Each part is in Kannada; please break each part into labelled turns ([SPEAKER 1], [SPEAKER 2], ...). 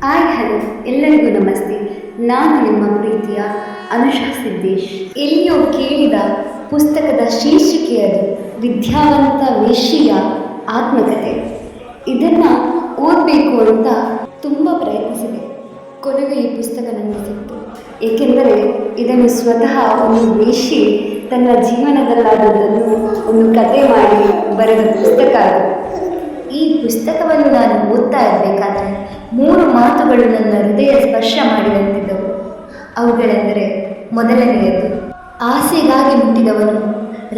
[SPEAKER 1] ಹಲೋ, ಎಲ್ಲರಿಗೂ ನಮಸ್ತೆ. ನಾನು ನಿಮ್ಮ ಪ್ರೀತಿಯ ಅನುಷಾ ಸಿದ್ದೇಶ್. ಎಲ್ಲಿಯೋ ಕೇಳಿದ ಪುಸ್ತಕದ ಶೀರ್ಷಿಕೆಯದು ವಿದ್ಯಾವಂತ ವೇಶ್ಯೆಯ ಆತ್ಮಕಥೆ. ಇದನ್ನು ಓದಬೇಕು ಅಂತ ತುಂಬ ಪ್ರಯತ್ನಿಸಿದೆ. ಕೊನೆಗೆ ಈ ಪುಸ್ತಕ ನನಗೆ ಸಿಕ್ತು. ಏಕೆಂದರೆ ಇದನ್ನು ಸ್ವತಃ ಒಂದು ವೇಶ್ಯೆ ತನ್ನ ಜೀವನದಲ್ಲಾದದ್ದನ್ನು ಒಂದು ಕತೆ ಮಾಡಿ ಬರೆದ ಪುಸ್ತಕ ಅದು. ಈ ಪುಸ್ತಕವನ್ನು ನಾನು ಓದ್ತಾ ಇರಬೇಕಾದ್ರೆ 3 ಮಾತುಗಳು ನನ್ನ ಹೃದಯ ಸ್ಪರ್ಶ ಮಾಡಿದಂತಿದ್ದವು. ಅವುಗಳೆಂದರೆ, ಮೊದಲನೆಯದು, ಆಸೆಗಾಗಿ ಮುಟ್ಟಿದವನು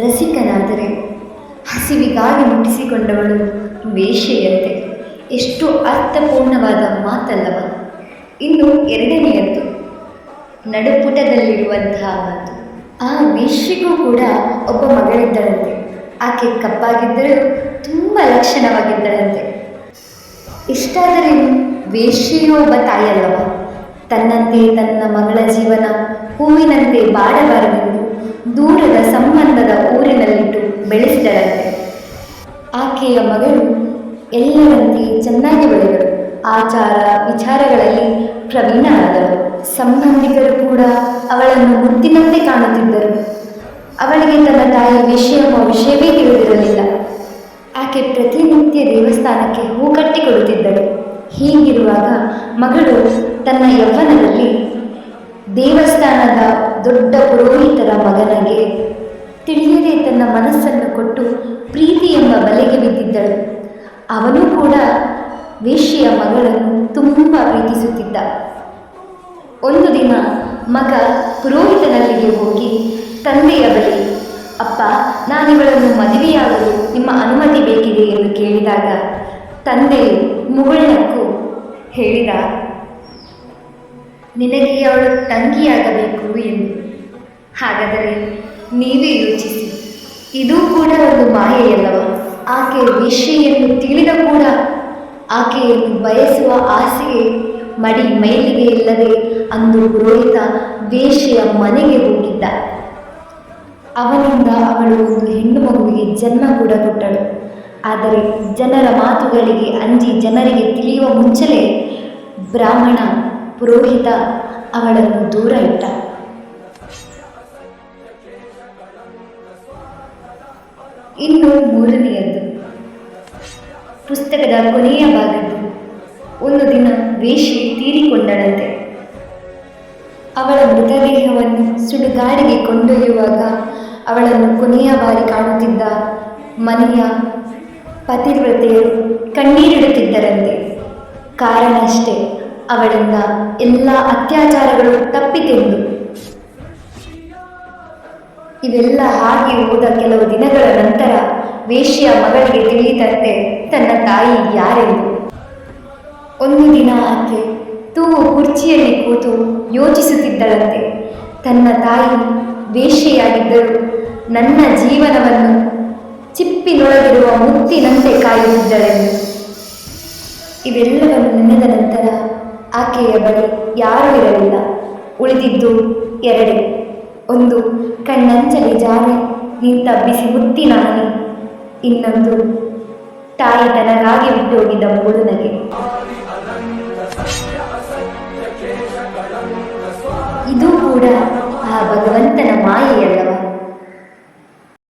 [SPEAKER 1] ರಸಿಕನಾದರೆ ಹಸಿವಿಗಾಗಿ ಮುಟ್ಟಿಸಿಕೊಂಡವಳು ವೇಶ್ಯೆಯಂತೆ. ಎಷ್ಟು ಅರ್ಥಪೂರ್ಣವಾದ ಮಾತಲ್ಲವ. ಇನ್ನು ಎರಡನೆಯದ್ದು, ನಡುಪುಟದಲ್ಲಿರುವಂತಹ ಮಾತು. ಆ ವೇಶ್ಯೆಗೂ ಕೂಡ ಒಬ್ಬ ಮಗಳಿದ್ದಳಂತೆ. ಆಕೆ ಕಪ್ಪಾಗಿದ್ದರೂ ತುಂಬ ಲಕ್ಷಣವಾಗಿದ್ದಳಂತೆ. ಇಷ್ಟಾದರೆ ವೇಶ್ಯೆಯೂ ಒಬ್ಬ ತಾಯಿಯಲ್ಲವ. ತನ್ನಂತೆ ತನ್ನ ಮಗಳ ಜೀವನ ಹೂವಿನಂತೆ ಬಾಡಬಾರದೆಂದು ದೂರದ ಸಂಬಂಧದ ಊರಿನಲ್ಲಿಟ್ಟು ಬೆಳೆಸಿದಳಂತೆ. ಆಕೆಯ ಮಗಳು ಎಲ್ಲರಂತೆ ಚೆನ್ನಾಗಿ ಬೆಳೆದಳು. ಆಚಾರ ವಿಚಾರಗಳಲ್ಲಿ ಪ್ರವೀಣರಾದಳು. ಸಂಬಂಧಿಕರು ಕೂಡ ಅವಳನ್ನು ಮುದ್ದಿನಂತೆ ಕಾಣುತ್ತಿದ್ದರು. ಅವಳಿಗೆ ತನ್ನ ತಾಯಿ ವೇಶ್ಯೆ ಎಂಬ ವಿಷಯವೇ ತಿಳಿದಿರಲಿಲ್ಲ. ಆಕೆ ಪ್ರತಿನಿತ್ಯ ದೇವಸ್ಥಾನಕ್ಕೆ ಹೂ ಕಟ್ಟಿಕೊಡುತ್ತಿದ್ದಳು. ಹೀಗಿರುವಾಗ ಮಗಳು ತನ್ನ ಯೌವನದಲ್ಲಿ ದೇವಸ್ಥಾನದ ದೊಡ್ಡ ಪುರೋಹಿತರ ಮಗನಿಗೆ ತಿಳಿಯದೆ ತನ್ನ ಮನಸ್ಸನ್ನು ಕೊಟ್ಟು ಪ್ರೀತಿ ಎಂಬ ಬಲೆಗೆ ಬಿದ್ದಿದ್ದಳು. ಅವನು ಕೂಡ ವೇಶ್ಯೆಯ ಮಗಳನ್ನು ತುಂಬ ಪ್ರೀತಿಸುತ್ತಿದ್ದ. ಒಂದು ದಿನ ಮಗ ಪುರೋಹಿತನಲ್ಲಿಗೆ ಹೋಗಿ ತಂದೆಯ ಬಳಿ, ಅಪ್ಪ, ನಾನಿವಳನ್ನು ಮದುವೆಯಾಗಲು ನಿಮ್ಮ ಅನುಮತಿ ಬೇಕಿದೆ ಎಂದು ಕೇಳಿದಾಗ ತಂದೆಯು ಮುಗುಳ್ನಕ್ಕು ಹೇಳಿದ, ನಿನಗೆ ಅವಳು ತಂಗಿಯಾಗಬೇಕು ಎಂದು. ಹಾಗಾದರೆ ನೀವೇ ಯೋಚಿಸಿ, ಇದೂ ಕೂಡ ಒಂದು ಮಾಯೆಯಲ್ಲವ. ಆಕೆ ವೇಶ್ಯೆಯನ್ನು ತಿಳಿದ ಕೂಡ ಆಕೆಯನ್ನು ಬಯಸುವ ಆಸೆಗೆ ಮಡಿ ಮೈಲಿಗೆ ಇಲ್ಲದೆ ಅಂದು ಪುರೋಹಿತ ವೇಶ್ಯೆಯ ಮನೆಗೆ ಹೋಗಿದ್ದ. ಅವನಿಂದ ಅವಳು ಒಂದು ಹೆಣ್ಣು ಮಗುವಿಗೆ ಜನ್ಮ ಕೂಡ ಕೊಟ್ಟಳು. ಆದರೆ ಜನರ ಮಾತುಗಳಿಗೆ ಅಂಜಿ ಜನರಿಗೆ ತಿಳಿಯುವ ಮುಂಚೆಲೇ ಬ್ರಾಹ್ಮಣ ಪುರೋಹಿತ ಅವಳನ್ನು ದೂರ ಇಟ್ಟ. ಇನ್ನು ಮೂರನೆಯದ್ದು, ಪುಸ್ತಕದ ಕೊನೆಯ ಭಾಗದ್ದು. ಒಂದು ದಿನ ವೇಶ್ಯೆ ತೀರಿಕೊಂಡಳಂತೆ. ಅವಳ ಮೃತದೇಹವನ್ನು ಸುಡುಗಾಡಿಗೆ ಕೊಂಡೊಯ್ಯುವಾಗ ಅವಳನ್ನು ಕೊನೆಯ ಬಾರಿ ಕಾಣುತ್ತಿದ್ದ ಮನೆಯ ಪತಿವ್ರತೆಯರು ಕಣ್ಣೀರಿಡುತ್ತಿದ್ದರಂತೆ. ಕಾರಣಷ್ಟೇ, ಅವಳಿಂದ ಎಲ್ಲ ಅತ್ಯಾಚಾರಗಳು ತಪ್ಪಿತೆಂದು. ಇವೆಲ್ಲ ಹಾಗೆ ಹೋದ ಕೆಲವು ದಿನಗಳ ನಂತರ ವೇಶ್ಯೆಯ ಮಗಳಿಗೆ ತಿಳಿಯಿತಂತೆ ತನ್ನ ತಾಯಿ ಯಾರೆಂದು. ಒಂದು ದಿನ ಆಕೆ ತೂಗು ಕುರ್ಚಿಯಲ್ಲಿ ಕೂತು ಯೋಚಿಸುತ್ತಿದ್ದಳಂತೆ. ತನ್ನ ತಾಯಿ ವೇಶ್ಯೆಯಾಗಿದ್ದರೂ ನನ್ನ ಜೀವನವನ್ನು ಚಿಪ್ಪಿನೊಳಗಿರುವ ಮುತ್ತಿನಂತೆ ಕಾಯುತ್ತಿದ್ದಳೆಂದು. ಇವೆಲ್ಲವನ್ನು ನೆನೆದ ನಂತರ ಆಕೆಯ ಬಳಿ ಯಾರೂ ಇರಲಿಲ್ಲ. ಉಳಿದಿದ್ದು ಎರಡೇ. ಒಂದು, ಕಣ್ಣಂಚಲಿ ಜಾರಿ ನಿಂತ ಬಿಸಿ ಮುತ್ತಿನ ಹನಿ. ಇನ್ನೊಂದು, ತಾಯಿ ತನಗಾಗಿ ಬಿಟ್ಟು ಹೋಗಿದ್ದ ಮುಗುಳುನಗೆ. ಇದು ಕೂಡ ಆ ಭಗವಂತನ ಮಾಯೆಯಲ್ಲ.